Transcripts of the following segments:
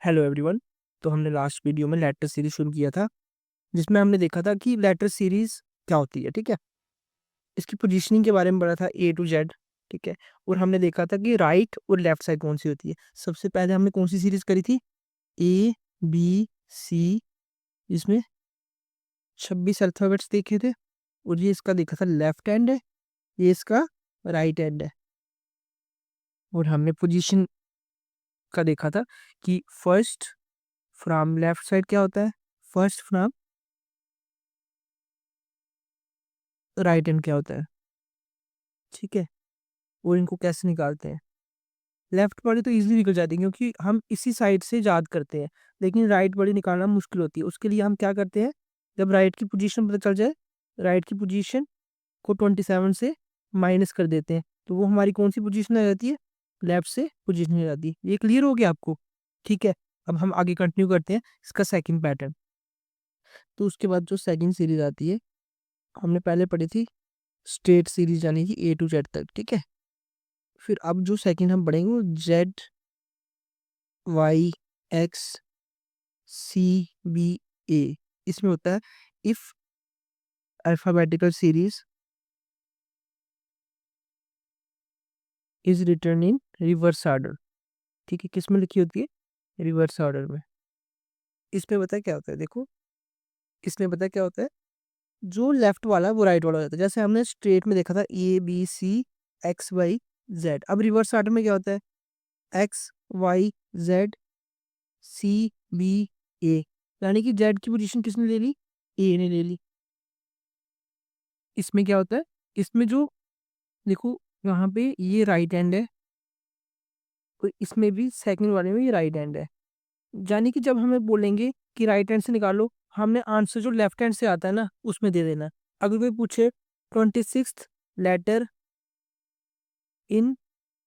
Hello everyone. तो हमने last video में लेटर सीरीज शुरू किया था, जिसमें हमने देखा था कि लेटर सीरीज क्या होती है। ठीक है, इसकी पोजीशनिंग के बारे में पढ़ा था ए टू जेड। ठीक है, और हमने देखा था कि राइट और लेफ्ट साइड कौन सी होती है। सबसे पहले हमने कौन सी सीरीज करी थी, ए बी सी, इसमें 26 अल्फ़ाबेट्स देखे थे, और ये इसका देखा था लेफ्ट हैंड है, ये इसका राइट हैंड है। और हमने पोजीशन का देखा था कि फर्स्ट फ्रॉम लेफ्ट साइड क्या होता है, फर्स्ट फ्रॉम राइट हैंड क्या होता है। ठीक है, और इनको कैसे निकालते हैं। लेफ्ट बॉडी तो इजीली निकल जाती है क्योंकि हम इसी साइड से याद करते हैं, लेकिन राइट बॉडी निकालना मुश्किल होती है। उसके लिए हम क्या करते हैं, जब राइट की पोजीशन पता चल जाए, राइट की पोजीशन को 27 से माइनस कर देते हैं, तो वो हमारी कौन सी पोजीशन आ जाती है, लेफ्ट से पोजीशन आ जाती है। ये क्लियर हो गया आपको। ठीक है, अब हम आगे कंटिन्यू करते हैं इसका सेकंड पैटर्न। तो उसके बाद जो सेकंड सीरीज आती है, हमने पहले पढ़ी थी स्ट्रेट सीरीज, यानी कि ए टू जेड तक। ठीक है, फिर अब जो सेकंड हम पढ़ेंगे वो Z Y X C B A. इसमें होता है if alphabetical series is return in reverse order. ठीक है, किस में लिखी होती है, रिवर्स ऑर्डर में। इसमें पता है क्या होता है, देखो इसमें पता है क्या होता है, जो लेफ्ट वाला है वो राइट वाला हो जाता है। जैसे हमने स्ट्रेट में देखा था A B C X Y Z, अब रिवर्स ऑर्डर में क्या होता है, X Y Z C B A, यानी कि जेड की पोजीशन किसने ले ली, ए ने ले ली। इसमें क्या होता है, इसमें जो देखो यहाँ पे ये राइट हैंड है, और इसमें भी सेकंड वाले में ये राइट हैंड है। यानी कि जब हमें बोलेंगे कि राइट हैंड से निकालो, हमने आंसर जो लेफ्ट हैंड से आता है ना उसमें दे देना। अगर कोई पूछे 26th लेटर इन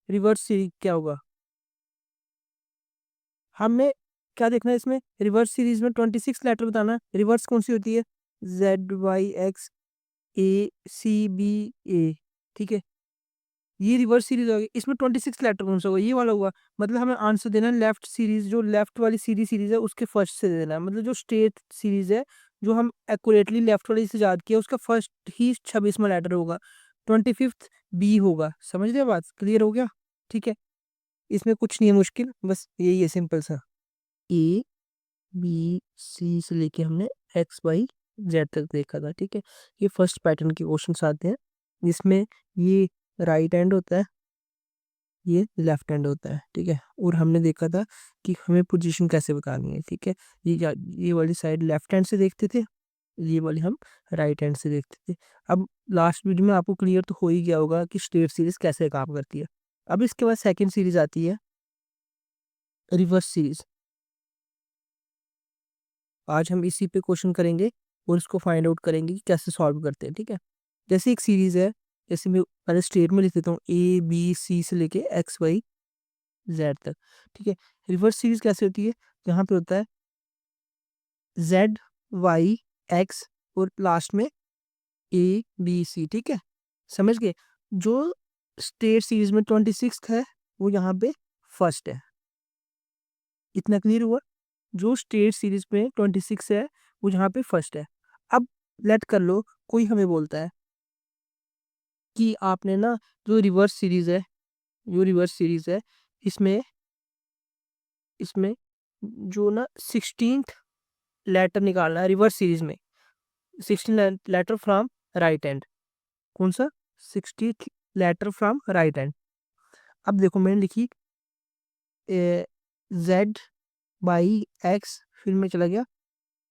रिवर्स सीरीज क्या होगा, हमने क्या देखना है इसमें, रिवर्स सीरीज में 26 लेटर बताना है। रिवर्स कौन सी होती है, जेड वाई एक्स ए सी बी ए। ठीक है, ये रिवर्स सीरीज होगी, इसमें 26 लेटर कौन सा होगा, ये वाला हुआ। मतलब हमें आंसर देना है लेफ्ट सीरीज, जो लेफ्ट वाली सीरीज है उसके फर्स्ट से देना है। मतलब जो स्ट्रेट सीरीज है, जो हम एक्यूरेटली लेफ्ट वाली से याद किया, उसका फर्स्ट ही 26वां लेटर होगा, 25th बी होगा। समझ रहे बात, क्लियर हो गया। ठीक है, इसमें कुछ नहीं है मुश्किल, बस यही है सिंपल सा। ए बी सी से लेके हमने एक्स वाई जेड तक देखा था। ठीक है, ये फर्स्ट पैटर्न के क्वेश्चन आते हैं, जिसमें ये राइट हैंड होता है, ये लेफ्ट हैंड होता है। ठीक है, और हमने देखा था कि हमें पोजीशन कैसे बतानी है। ठीक है, ये वाली साइड लेफ्ट हैंड से देखते थे, ये वाली हम राइट हैंड से देखते थे। अब लास्ट वीडियो में आपको क्लियर तो हो ही गया होगा कि स्ट्रेट सीरीज कैसे काम करती है। अब इसके बाद सेकंड सीरीज आती है रिवर्स सीरीज। आज हम इसी पे क्वेश्चन करेंगे और इसको फाइंड आउट करेंगे कि कैसे सॉल्व करते हैं। ठीक है, जैसे एक सीरीज है, जैसे मैं पहले स्ट्रेट में लिख देता हूँ ए बी सी से लेके एक्स वाई जेड तक। ठीक है, रिवर्स सीरीज कैसे होती है, यहाँ पे होता है जेड वाई एक्स और लास्ट में ए बी सी। ठीक है, समझ गए। जो स्टेट सीरीज में 26 है वो यहाँ पे फर्स्ट है, इतना क्लियर हुआ। जो स्टेट सीरीज में 26 है वो यहाँ पे फर्स्ट है। अब लेट कर लो, कोई हमें बोलता है कि आपने ना जो रिवर्स सीरीज है, जो रिवर्स सीरीज है, इसमें इसमें जो ना 16th लेटर निकालना है रिवर्स सीरीज में, 16 लेटर फ्रॉम राइट हैंड। कौन सा, 60th letter from right hand. अब देखो मैंने लिखी जेड बाई एक्स, फिर मैं चला गया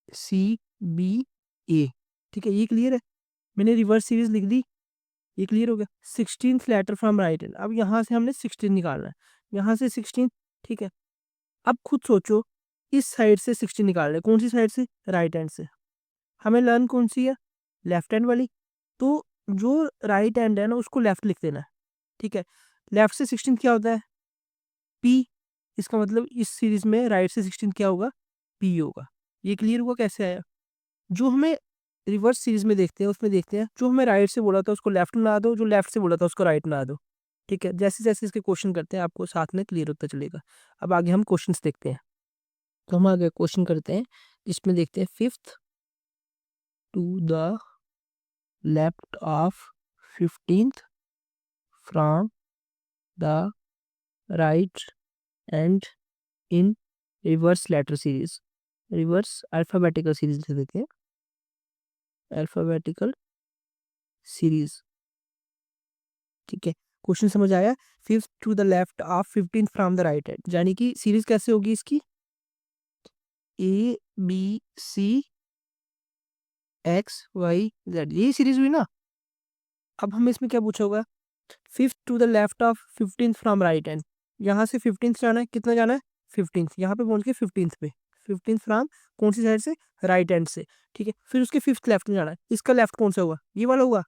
सी बी ए। ठीक है, ये क्लियर है, मैंने रिवर्स सीरीज लिख दी, ये क्लियर हो गया। 16th letter from right hand, अब यहाँ से हमने 16 निकालना है, यहाँ से 16। ठीक है, अब खुद सोचो, इस साइड से 16 निकाल रहे हैं, कौन सी साइड से, राइट हैंड से। हमें लर्न कौन सी है, लेफ्ट हैंड वाली। तो जो राइट हैंड है ना उसको लेफ्ट लिख देना है। ठीक है, लेफ्ट से 16 क्या होता है, पी। इसका मतलब इस सीरीज में राइट से 16 क्या होगा, पी होगा। ये क्लियर हुआ कैसे आया। जो हमें रिवर्स सीरीज में देखते हैं उसमें देखते हैं, जो हमें राइट से बोला था उसको लेफ्ट में ला दो, जो लेफ्ट से बोला था उसको राइट में ला दो। ठीक है, जैसे जैसे इसके क्वेश्चन करते हैं आपको साथ में क्लियर होता चलेगा। अब आगे हम क्वेश्चंस देखते हैं। तो हम आगे क्वेश्चन करते हैं, जिसमें देखते हैं fifth to the left of 15th from the right end in reverse letter series, reverse alphabetical series से देते हैं, अल्फाबेटिकल सीरीज। ठीक है, क्वेश्चन समझ आया। Fifth to the left of 15th from the right end, यानी कि सीरीज कैसे होगी इसकी, A B C X Y Z, यही सीरीज हुई ना। अब हमें इसमें क्या पूछा होगा, fifth to the left of 15th from right end, यहाँ से 15th जाना है, कितना जाना है 15th, यहाँ पे पहुंच के 15th पे, 15th फ्रॉम कौन सी साइड से, राइट हैंड से। ठीक है, फिर उसके फिफ्थ लेफ्ट में जाना है, इसका लेफ्ट कौन सा होगा, ये वाला होगा,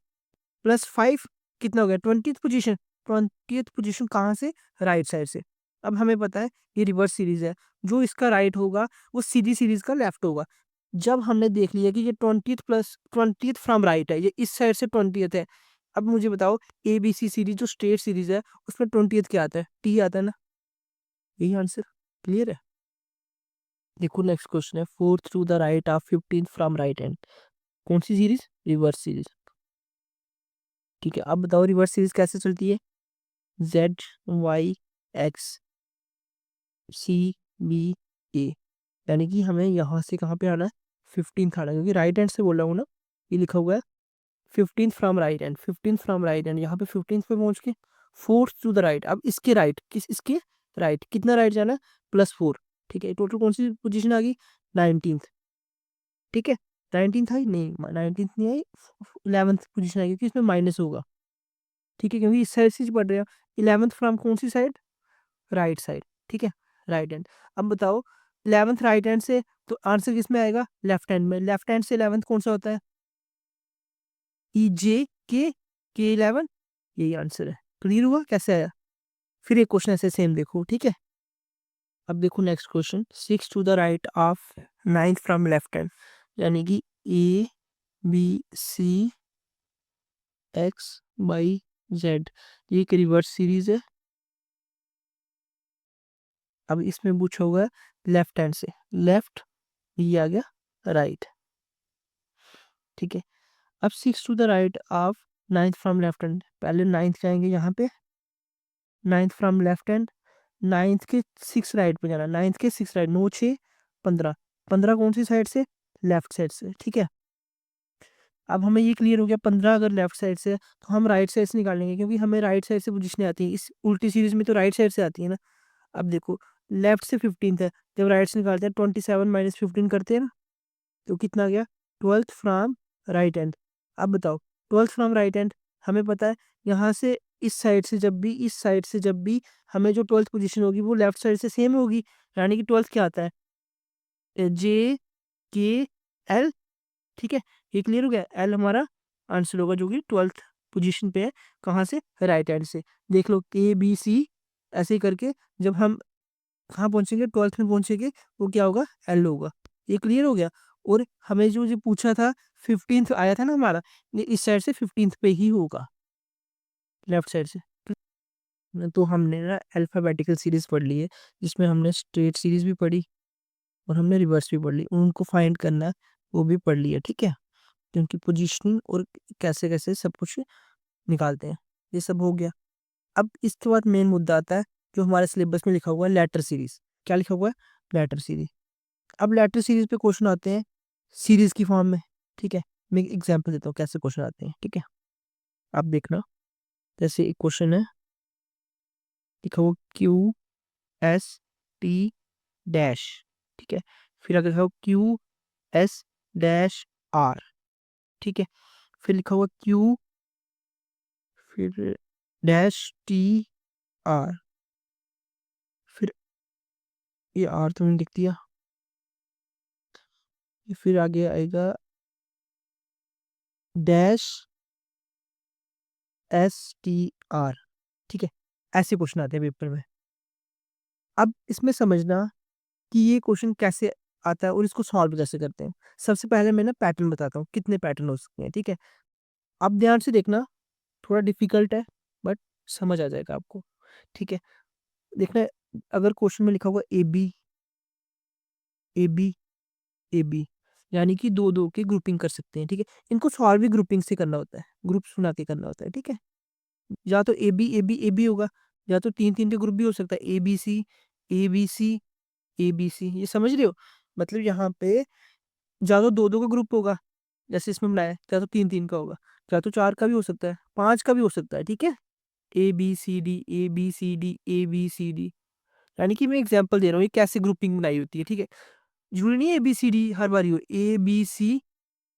+5 कितना हो गया 20th पोजीशन, 20th पोजीशन कहाँ से, राइट साइड से। अब हमें पता है ये रिवर्स सीरीज है, जो इसका राइट होगा वो सीधी सीरीज का लेफ्ट होगा। जब हमने देख लिया कि ये 20th plus 20th from right है, ये इस साइड से 20th है, अब मुझे बताओ ए बी सी सीरीज जो स्ट्रेट सीरीज है उसमें 20th क्या आता है, टी आता है ना, यही आंसर। क्लियर है। देखो नेक्स्ट क्वेश्चन है, fourth to the right of 15th from right hand, कौन सी सीरीज, रिवर्स सीरीज। ठीक है, अब बताओ रिवर्स सीरीज कैसे चलती है, Z Y X C B A, यानी कि हमें यहाँ से कहाँ पे आना है, 15th आना है, क्योंकि राइट हैंड से बोल रहा हूँ ना, ये लिखा हुआ है 15th from right hand, 15th from right hand, यहाँ पे 15th पे पहुंच के फोर्थ टू द राइट। अब इसके राइट, किस इसके राइट कितना राइट जाना है, +4। ठीक है, टोटल कौन सी पोजीशन आ गई, 19th। ठीक है, 19th आई नहीं, 19th नहीं आई, 11th पोजीशन आई, क्योंकि इसमें माइनस होगा। ठीक है, क्योंकि इस साइड से पढ़ रहे हो, 11th फ्रॉम कौन सी साइड, राइट साइड। ठीक है, राइट हैंड। अब बताओ 11th राइट हैंड से, तो आंसर किस में आएगा, लेफ्ट हैंड में, लेफ्ट हैंड से 11th कौन सा होता है, ई जे के 11, यही आंसर है। क्लियर हुआ कैसे आया। फिर एक क्वेश्चन ऐसे सेम देखो। ठीक है, अब देखो next question, 6 to the right of 9th from left hand, यानी कि A B C X Y Z, ये एक रिवर्स सीरीज है। अब इसमें पूछा हुआ है लेफ्ट हैंड से, लेफ्ट, ये आ गया राइट। ठीक है, अब 6 to the right of 9th from left hand, पहले 9th जाएंगे यहाँ पे, 9th from left hand, 9th के 6 राइट पे जाना, 9th के 6 राइट, 9 6 15, 15 कौन सी साइड से, लेफ्ट साइड से। ठीक है, अब हमें ये क्लियर हो गया, 15 अगर लेफ्ट साइड से तो हम राइट साइड से निकालेंगे, क्योंकि हमें राइट साइड से पोजीशन आती है, इस उल्टी सीरीज में तो राइट साइड से आती है ना। अब देखो लेफ्ट से 15th है, जब राइट से निकालते हैं 27 - 15 करते हैं ना, तो कितना गया, 12th फ्रॉम राइट हैंड। अब बताओ 12th फ्रॉम राइट हैंड, हमें पता है यहाँ से इस साइड से जब भी, इस साइड से जब भी हमें जो 12th पोजीशन होगी वो लेफ्ट साइड से सेम होगी, यानी कि 12th क्या आता है, जे के एल। ठीक है, ये क्लियर हो गया, एल हमारा आंसर होगा, जो कि 12th पोजीशन पे है, कहाँ से, राइट हैंड से। देख लो ए बी सी ऐसे ही करके, जब हम कहाँ पहुंचेंगे, 12th में पहुंचेंगे, वो क्या होगा, एल होगा। ये क्लियर हो गया। और हमें जो जो पूछा था 15th आया था ना हमारा, ये इस साइड से 15th पे ही होगा, लेफ्ट साइड से। तो हमने ना अल्फाबेटिकल सीरीज पढ़ ली है, जिसमें हमने स्ट्रेट सीरीज भी पढ़ी और हमने रिवर्स भी पढ़ ली, उनको फाइंड करना है, वो भी पढ़ लिया। ठीक है, क्योंकि पोजीशनिंग और कैसे कैसे सब कुछ निकालते हैं, ये सब हो गया। अब इसके बाद मेन मुद्दा आता है, जो हमारे सिलेबस में लिखा हुआ है, लेटर सीरीज। क्या लिखा हुआ है, लेटर सीरीज। अब लेटर सीरीज पे क्वेश्चन आते हैं सीरीज की फॉर्म में। ठीक है, मैं एग्जांपल देता हूँ कैसे क्वेश्चन आते हैं। ठीक है, आप देखना, जैसे एक क्वेश्चन है, लिखा हुआ QST डैश। ठीक है, फिर अगर लिखा हुआ QS-R। ठीक है, फिर लिखा हुआ Q, फिर -TR, फिर ये R तो मैंने लिख दिया, फिर आगे आएगा -STR। ठीक है, ऐसे क्वेश्चन आते हैं पेपर में। अब इसमें समझना कि ये क्वेश्चन कैसे आता है और इसको सॉल्व कैसे करते हैं। सबसे पहले मैं ना पैटर्न बताता हूँ, कितने पैटर्न हो सकते हैं। ठीक है, अब ध्यान से देखना, थोड़ा डिफिकल्ट है बट समझ आ जाएगा आपको। ठीक है, देखना, अगर क्वेश्चन में लिखा हुआ AB, A B A B, यानी कि दो दो की ग्रुपिंग कर सकते हैं, ठीक है। इनको सॉल्व भी ग्रुपिंग से करना होता है, ग्रुप्स बना के करना होता है, ठीक है। या तो ए बी होगा, या तो तीन तीन के ग्रुप भी हो सकता है, A B C A B C A B C, ये समझ रहे हो। मतलब यहाँ पे या तो दो दो का ग्रुप होगा, जैसे इसमें बनाया, या तो तीन तीन का होगा, या तो चार का भी हो सकता है, पांच का भी हो सकता है, ठीक है। A B C D A B C D A B C D, यानी कि मैं एग्जांपल दे रहा हूँ ये कैसे ग्रुपिंग बनाई होती है, ठीक है। जरूरी नहीं है ए बी सी डी हर बार ही हो, A B C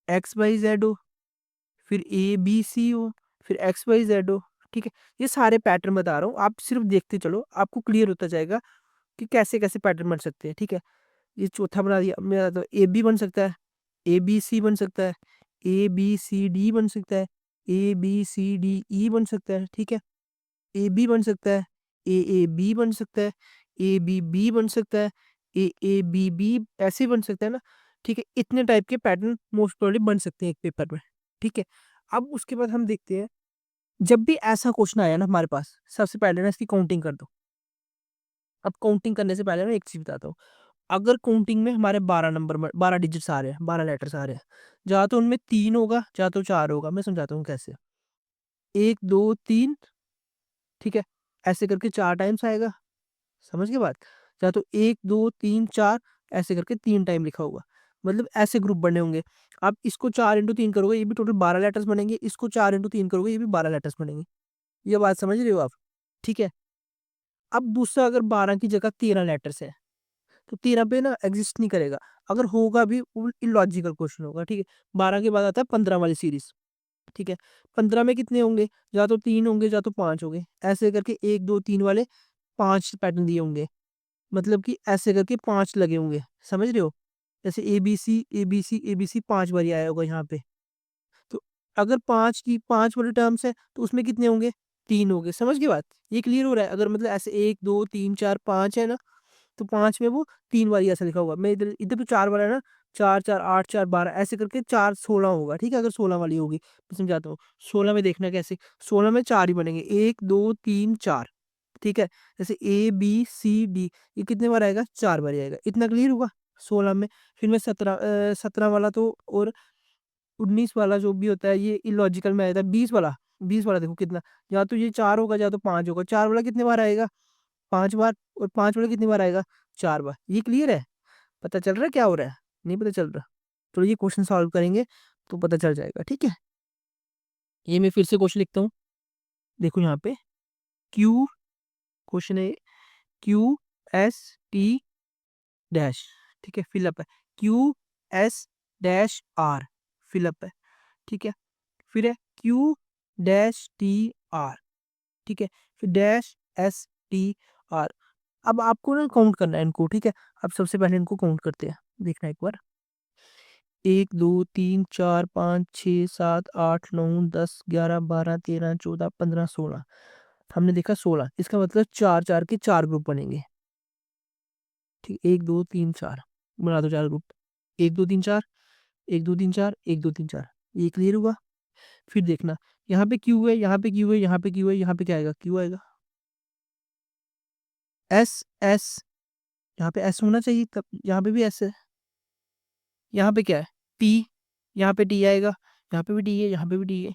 X Y Z हो, फिर ए बी सी हो, फिर एक्स वाई जेड हो, ठीक है। ये सारे पैटर्न बता रहा हूँ, आप सिर्फ देखते चलो, आपको क्लियर होता जाएगा कि कैसे कैसे पैटर्न बन सकते हैं, ठीक है। ये चौथा बना दिया मेरा, तो ए बी बन सकता है, ए बी सी बन सकता है, ए बी सी डी बन सकता है, ए बी सी डी ई बन सकता है, ठीक है। ए बी बन सकता है, ए बी बन सकता है, ए बी बी बन सकता है, ए बी बी ऐसे बन सकता है ना, ठीक है। इतने टाइप के पैटर्न मोस्ट प्रोबेबली बन सकते हैं एक पेपर में, ठीक है। अब उसके बाद हम देखते हैं, जब भी ऐसा क्वेश्चन आया ना हमारे पास, सबसे पहले ना इसकी काउंटिंग कर दो। अब काउंटिंग करने से पहले ना एक चीज बताता हूँ, अगर काउंटिंग में हमारे 12 नंबर 12 डिजिट्स आ रहे हैं, 12 लेटर्स आ रहे हैं, या तो उनमें तीन होगा या तो चार होगा। मैं समझाता हूँ कैसे। एक दो तीन, ठीक है, ऐसे करके चार टाइम्स आएगा, समझ के बात। या तो एक दो तीन चार, ऐसे करके तीन टाइम लिखा होगा, मतलब ऐसे ग्रुप बने होंगे। आप इसको 4 इंटू 3 करोगे, ये भी टोटल 12 लेटर्स बनेंगे, इसको 4 इंटू 3 करोगे, ये भी 12 लेटर्स बनेंगे। ये बात समझ रहे हो आप, ठीक है। अब दूसरा, अगर 12 की जगह 13 लेटर्स है, तो 13 पे ना एग्जिस्ट नहीं करेगा, अगर होगा भी इलॉजिकल क्वेश्चन होगा, ठीक है। 12 के बाद आता है 15 वाली सीरीज, ठीक है। 15 में कितने होंगे, या तो तीन होंगे या तो पांच होंगे, ऐसे करके एक दो तीन वाले पांच पैटर्न दिए होंगे, मतलब कि ऐसे करके पांच लगे होंगे, समझ रहे हो। जैसे A B C A B C A B C पांच बारी आया होगा यहाँ पे, तो अगर पांच की पांच वाले टर्म्स है, तो उसमें कितने होंगे, तीन होंगे, समझ गए बात। ये क्लियर हो रहा है। अगर मतलब ऐसे एक दो तीन चार पांच है ना, तो पांच में वो तीन बारी ऐसा लिखा होगा। मैं इधर इधर तो चार वाला है ना, चार चार आठ चार बारह, ऐसे करके चार 16 होगा, ठीक है। अगर 16 वाली होगी, मैं समझाता हूँ। 16 में देखना कैसे, 16 में चार ही बनेंगे, एक दो तीन चार, ठीक है। जैसे ए बी सी डी, ये कितने बार आएगा, चार बार आएगा, इतना क्लियर होगा 16 में। फिर मैं 17 वाला तो, और 19 वाला जो भी होता है, ये इलॉजिकल में आया था। 20 वाला, 20 वाला देखो कितना, या तो ये चार होगा या तो पांच होगा। चार वाला कितने बार आएगा, पांच बार, और पांच वाला कितनी बार आएगा, चार बार। ये क्लियर है, पता चल रहा है क्या हो रहा है, नहीं पता चल रहा, तो ये क्वेश्चन सॉल्व करेंगे तो पता चल जाएगा, ठीक है। ये मैं फिर से क्वेश्चन लिखता हूँ, देखो यहाँ पे क्यू, क्वेश्चन है क्यू एस टी डैश, ठीक है, फिलअप है। Q S dash R, fill up है, ठीक है। फिर है क्यू डैश टी आर, ठीक है, फिर डैश एस टी आर। अब आपको ना काउंट करना है इनको, ठीक है। अब सबसे पहले इनको काउंट करते हैं, देखना एक बार। एक दो तीन चार पाँच छः सात आठ नौ 10 11 12 13 14 15 16, हमने देखा 16, इसका मतलब चार चार के चार ग्रुप बनेंगे, ठीक। एक दो तीन चार, बना दो चार ग्रुप, एक दो तीन चार, एक दो तीन चार, एक दो तीन चार, ये क्लियर हुआ। फिर देखना, यहाँ पे क्यू है, यहाँ पे क्यू है, यहाँ पे क्यू है, यहाँ पे क्या आएगा, क्यू आएगा। एस एस, यहाँ पे एस होना चाहिए, तब यहाँ पे भी एस है। यहाँ पे क्या है, टी, यहाँ पे टी आएगा, यहाँ पे भी टी है, यहाँ पे भी टी है।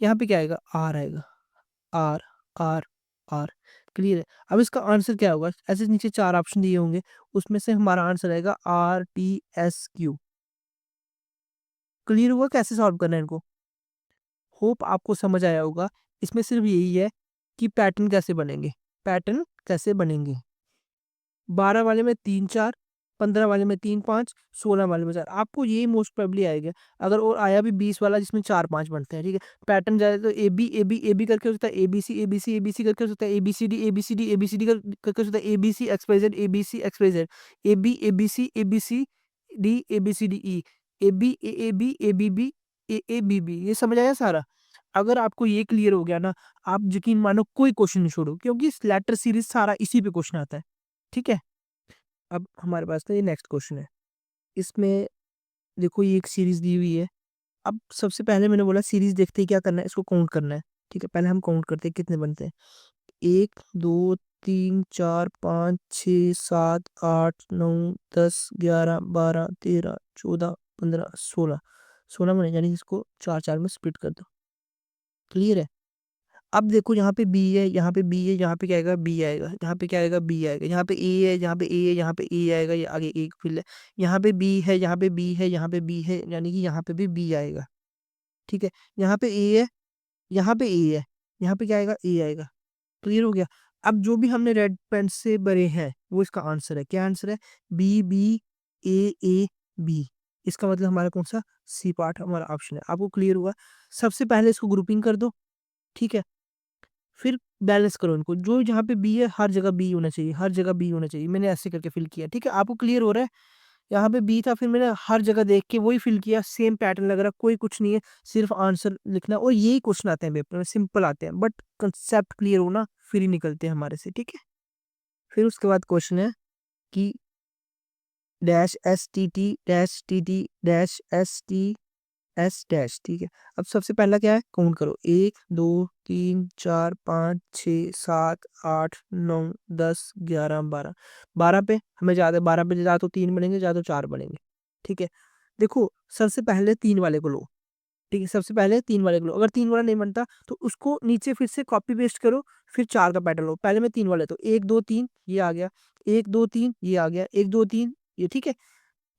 यहाँ पे क्या आएगा, आर आएगा, आर आर आर, क्लियर है। अब इसका आंसर क्या होगा, ऐसे नीचे चार ऑप्शन दिए होंगे, उसमें से हमारा आंसर आएगा R T S Q. Clear हुआ कैसे सॉल्व करना है इनको, होप आपको समझ आया होगा। इसमें सिर्फ यही है कि पैटर्न कैसे बनेंगे, पैटर्न कैसे बनेंगे। 12 वाले में तीन चार, 15 वाले में तीन पाँच, 16 वाले में चार, आपको ये मोस्ट प्रोबेबली आएगा। अगर और आया भी 20 वाला जिसमें चार पांच बनते हैं, ठीक है। पैटर्न जाए तो ए बी करके हो सकता है, A B C A B C A B C करके हो सकता है, A B C D A B C D A B C D करके हो सकता है, A B C X Y Z A B C X Y Z, A B C A B C D A B C D E, A B A B B A B B, ये समझ आया सारा। अगर आपको ये clear हो गया ना, आप यकीन मानो कोई क्वेश्चन नहीं छोड़ो, क्योंकि लेटर सीरीज सारा इसी पे क्वेश्चन आता है, ठीक है। अब हमारे पास ना ये नेक्स्ट क्वेश्चन है, इसमें देखो ये एक सीरीज दी हुई है। अब सबसे पहले मैंने बोला सीरीज देखते ही क्या करना है, इसको काउंट करना है, ठीक है। पहले हम काउंट करते हैं कितने बनते हैं, एक दो 3 4 5 6 7 8 9 10 11 12 13 14 15 16 16 बने, यानी इसको चार चार में स्प्लिट कर दो। क्लियर है? अब देखो यहाँ पे बी है, यहाँ पे बी है, यहाँ पे क्या आएगा, बी आएगा, यहाँ पे क्या आएगा, बी आएगा, यहाँ पे ए है, यहाँ पे ए है, यहाँ पे ए आएगा, ये आगे एक फिल है, यहाँ पे बी है, यहाँ पे बी है, यहाँ पे बी है, यानी कि यहाँ पे भी बी आएगा। ठीक है, यहाँ पे ए है, यहाँ पे ए है, यहाँ पे क्या आएगा, ए आएगा। क्लियर हो गया? अब जो भी हमने रेड पेन से भरे हैं वो इसका आंसर है। क्या आंसर है? B B A B. इसका मतलब हमारा कौन सा, सी पार्ट हमारा ऑप्शन है। आपको क्लियर हुआ? सबसे पहले इसको ग्रुपिंग कर दो, ठीक है, फिर बैलेंस करो इनको। जो जहाँ पे बी है हर जगह बी होना चाहिए, हर जगह बी होना चाहिए। मैंने ऐसे करके फिल किया, ठीक है, आपको क्लियर हो रहा है? यहाँ पे बी था, फिर मैंने हर जगह देख के वही फिल किया, सेम पैटर्न लग रहा, कोई कुछ नहीं है, सिर्फ आंसर लिखना। और यही क्वेश्चन आते हैं पेपर में, सिंपल आते हैं, बट कंसेप्ट क्लियर होना फिर ही निकलते हैं हमारे से, ठीक है। फिर उसके बाद क्वेश्चन है कि dash T T dash S T S dash, ठीक है। अब सबसे पहला क्या है, काउंट करो, 1 2 3 4 5 6 7 8 9 10 11 12। 12 पे हमें ज्यादा, 12 पे ज्यादा तो 3 बनेंगे, ज्यादा तो 4 बनेंगे, ठीक है। देखो सबसे पहले 3 वाले को लो, ठीक है, सबसे पहले 3 वाले को लो। अगर 3 वाला नहीं बनता तो उसको नीचे फिर से कॉपी पेस्ट करो, फिर 4 का पैटर्न लो। पहले मैं 3 वाले, तो 1 2 3 ये आ गया, 1 2 3 ये आ गया, 1 2 3 ये, ठीक है।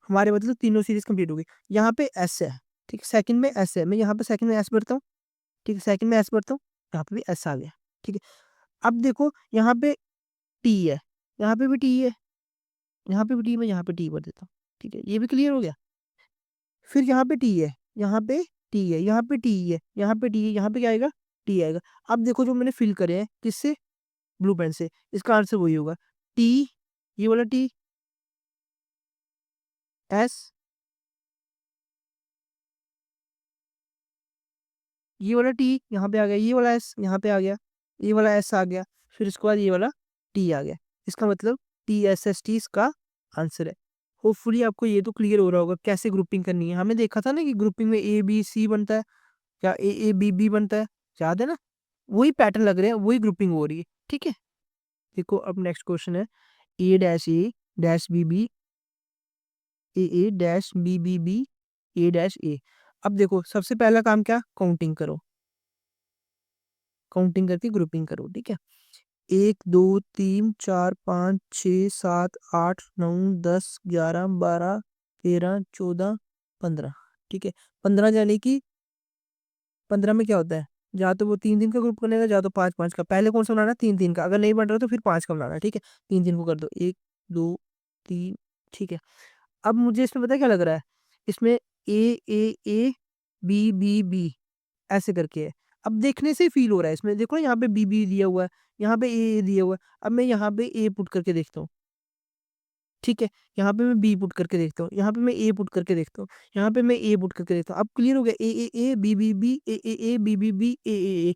हमारे मतलब तीनों सीरीज कंप्लीट हो गई। यहाँ पे एस है, ठीक है, सेकंड में एस है, मैं यहाँ पे सेकंड में एस भरता हूँ, ठीक है, सेकंड में एस भरता हूँ, यहाँ पे भी एस आ गया, ठीक है। अब देखो यहाँ पे टी है, यहाँ पे भी टी है, यहाँ पे भी टी, मैं यहाँ पे टी भर देता हूँ, ठीक है, ये भी क्लियर हो गया। फिर यहाँ पे टी है, यहाँ पे टी है, यहाँ पे टी है, यहाँ पे टी है, यहाँ पे क्या आएगा, टी आएगा। अब देखो जो मैंने फिल करे हैं किससे, ब्लू पेन से, इसका आंसर वही होगा, टी, ये वाला टी, एस, ये वाला टी यहाँ पे आ गया, ये वाला एस यहाँ पे आ गया, ये वाला एस आ गया, फिर इसके बाद ये वाला टी आ गया। इसका मतलब टी एस एस टी इसका आंसर है। होपफुली आपको ये तो क्लियर हो रहा होगा कैसे ग्रुपिंग करनी है। हमने देखा था ना कि ग्रुपिंग में ए बी सी बनता है, या ए बी बी बनता है, याद है ना? वही पैटर्न लग रहे हैं, वही ग्रुपिंग हो रही है, ठीक है। देखो अब नेक्स्ट क्वेश्चन है, ए डैश बी बी ए डैश बी बी ए डैश ए। अब देखो सबसे पहला काम क्या, काउंटिंग करो, काउंटिंग करके ग्रुपिंग करो, ठीक है। 1 2 3 4 5 6 7 8 9 10 11 12 13 14 15, ठीक है। 15 यानी कि 15 में क्या होता है, या तो वो 3 3 का ग्रुप बनेगा, या तो 5 5 का। पहले कौन सा बनाना है, 3 3 का। अगर नहीं बन रहा तो फिर 5 का बनाना है, ठीक है। 3 3 को कर दो, 1 2 3, ठीक है। अब मुझे इसमें पता है क्या लग रहा है, इसमें ए बी बी ऐसे करके है। अब देखने से फील हो रहा है इसमें, देखो ना यहाँ पे बी बी दिया हुआ है, यहाँ पे ए दिया हुआ है। अब मैं यहाँ पे ए पुट करके देखता हूँ, ठीक है, यहाँ पे मैं बी पुट करके देखता हूँ, यहाँ पे मैं ए पुट करके देखता हूँ, यहाँ पे मैं ए पुट करके देखता हूँ। अब क्लियर हो गया, ए बी ए बी ए,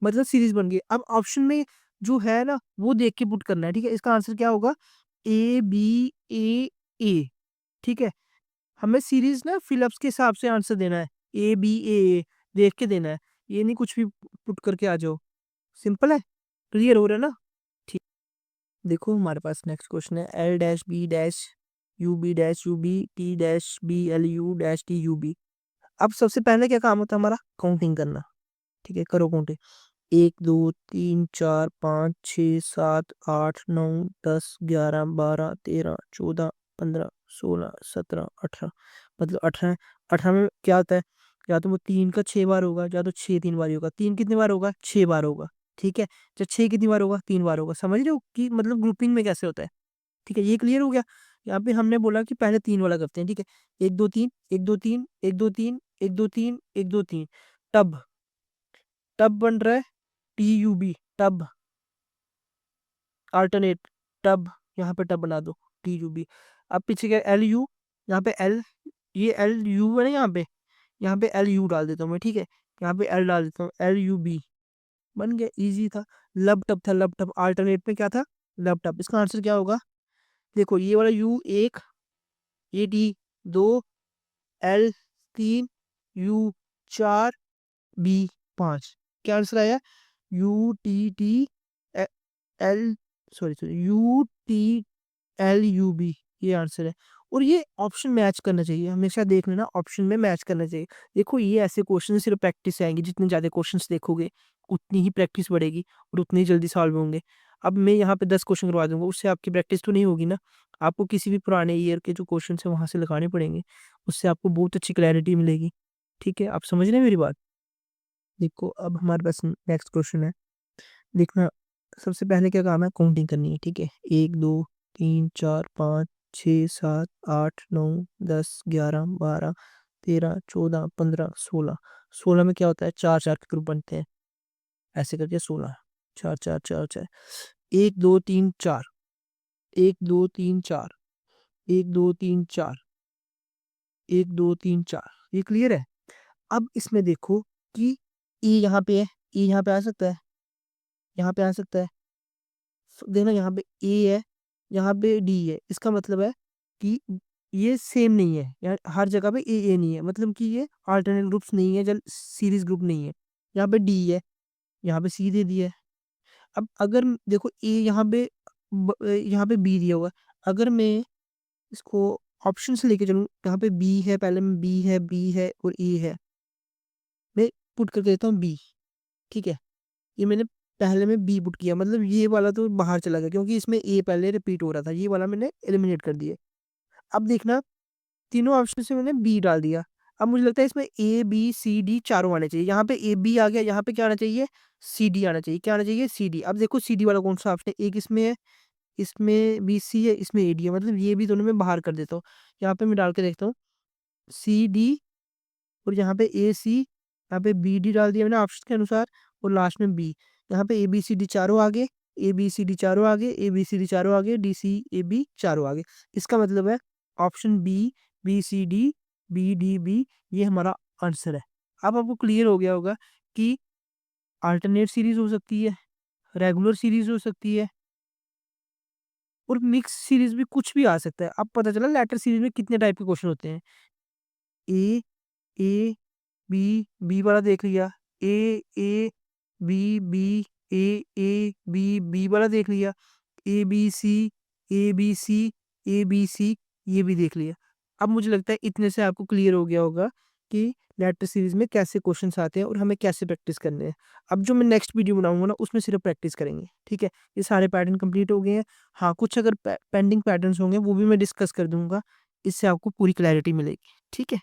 मतलब सीरीज बन गई। अब ऑप्शन में जो है ना वो देख के पुट करना है, ठीक है। इसका आंसर क्या होगा, ए, ठीक है। हमें सीरीज ना फिलअप्स के हिसाब से आंसर देना है, ए देख के देना है, ये नहीं कुछ भी पुट करके आ जाओ। सिंपल है, क्लियर हो रहा है ना? ठीक। देखो हमारे पास नेक्स्ट क्वेश्चन है, L B T dash B L U dash T U B. अब सबसे पहले क्या काम होता है हमारा, काउंटिंग करना, ठीक है, करो काउंटिंग। 1 2 3 4 5 6 7 8 9 10 11 12 13 14 15 16 17 18, मतलब 18। 18 में क्या होता है, या तो वो 3 का 6 बार होगा, या तो 6 3 बार ही होगा। 3 कितनी बार होगा, 6 बार होगा, ठीक है। जब 6 कितनी बार होगा, 3 बार होगा। समझ रहे हो कि मतलब ग्रुपिंग में कैसे होता है, ठीक है। ये क्लियर हो गया। यहाँ पे हमने बोला कि पहले 3 वाला करते हैं, ठीक है। 1 2 3 1 2 3 1 2 3 1 2 3 1 2 3, टब, टब बन रहा है, T U B, tub, alternate, tub, यहाँ पे टब बना दो, टी यू बी। अब पीछे क्या, एल यू, यहाँ पे एल, ये एल यू है ना, यहाँ पे एल यू डाल देता हूँ मैं, ठीक है। यहाँ पे एल डाल देता हूँ, एल यू बी, बन गया, इजी था। लब टब था, लब टब, अल्टरनेट में क्या था, लब टब। इसका आंसर क्या होगा, देखो ये वाला यू 1, ये टी 2, एल 3, यू 4, बी 5। क्या आंसर आया, U T T L sorry UTLUB, ये आंसर है। और ये ऑप्शन मैच करना चाहिए, हमेशा देख लेना ऑप्शन में मैच करना चाहिए। देखो ये ऐसे क्वेश्चन सिर्फ प्रैक्टिस से आएंगे, जितने ज़्यादा क्वेश्चंस देखोगे उतनी ही प्रैक्टिस बढ़ेगी और उतने ही जल्दी सॉल्व होंगे। अब मैं यहाँ पे 10 क्वेश्चन करवा दूंगा, उससे आपकी प्रैक्टिस तो नहीं होगी ना। आपको किसी भी पुराने ईयर के जो क्वेश्चन है वहाँ से लगाने पड़ेंगे, उससे आपको बहुत अच्छी क्लैरिटी मिलेगी। ठीक है, आप समझ रहे हैं मेरी बात। देखो अब हमारे पास नेक्स्ट क्वेश्चन है, देखना। सबसे पहले क्या काम है, काउंटिंग करनी है। ठीक है, 1 2 3 4 5 6 7 8 9 10 11 12 13 14 15 16। 16 में क्या होता है, चार चार के ग्रुप बनते हैं, ऐसे करके 16। चार चार चार चार, 1 2 3 4, 1 2 3 4, 1 2 3 4, 1 2 3 4। ये क्लियर है। अब इसमें देखो कि ई यहाँ पे है, ई यहाँ पे आ सकता है, यहाँ पे आ सकता है। देखना यहाँ पे ए है, यहाँ पे डी है, इसका मतलब है कि ये सेम नहीं है, यार हर जगह पे ए नहीं है, मतलब कि ये अल्टरनेट ग्रुप्स नहीं है, जल सीरीज ग्रुप नहीं है। यहाँ पे डी है, यहाँ पे सी दे दिया है। अब अगर देखो ए यहाँ पे यहाँ पे बी दिया हुआ है, अगर मैं इसको ऑप्शन से लेके चलूँ, यहाँ पे बी है, पहले में बी है और ए है, मैं पुट करके देता हूँ बी। ठीक है, ये मैंने पहले में बी पुट किया, मतलब ये वाला तो बाहर चला गया क्योंकि इसमें ए पहले रिपीट हो रहा था, ये वाला मैंने एलिमिनेट कर दिया। अब देखना, तीनों ऑप्शन से मैंने बी डाल दिया। अब मुझे लगता है इसमें ए बी सी डी चारों आने चाहिए। यहाँ पे ए बी आ गया, यहाँ पे क्या आना चाहिए, सी डी आना चाहिए। क्या आना चाहिए, सी डी। अब देखो सी डी वाला कौन सा ऑप्शन है, एक इसमें है, इसमें बी सी है, इसमें ए डी है, मतलब ये भी दोनों में बाहर कर देता हूँ। यहाँ पे मैं डाल के देखता हूँ सी डी, और यहाँ पे ए सी, यहाँ पे बी डी डाल दिया मैंने ऑप्शन के अनुसार, और लास्ट में बी। यहाँ पे ए बी सी डी चारों आगे, ए बी सी डी चारों आगे, ए बी सी डी चारों आगे, डी सी ए बी चारों आगे। इसका मतलब है option B, B C D, B D B, ये हमारा आंसर है। अब आपको क्लियर हो गया होगा कि अल्टरनेट सीरीज हो सकती है, रेगुलर सीरीज हो सकती है, और मिक्स सीरीज भी कुछ भी आ सकता है। अब पता चला लेटर सीरीज में कितने टाइप के क्वेश्चन होते हैं। ए ए बी, बी वाला देख लिया, ए बी बी, बी वाला देख लिया, A B C, A B C, A B C, ये भी देख लिया। अब मुझे लगता है इतने से आपको क्लियर हो गया होगा कि लेटर सीरीज में कैसे क्वेश्चंस आते हैं और हमें कैसे प्रैक्टिस करने हैं। अब जो मैं नेक्स्ट वीडियो बनाऊंगा ना, उसमें सिर्फ प्रैक्टिस करेंगे। ठीक है, ये सारे पैटर्न कंप्लीट हो गए हैं। हाँ, कुछ अगर पेंडिंग पैटर्न्स होंगे वो भी मैं डिस्कस कर दूंगा, इससे आपको पूरी क्लैरिटी मिलेगी। ठीक है।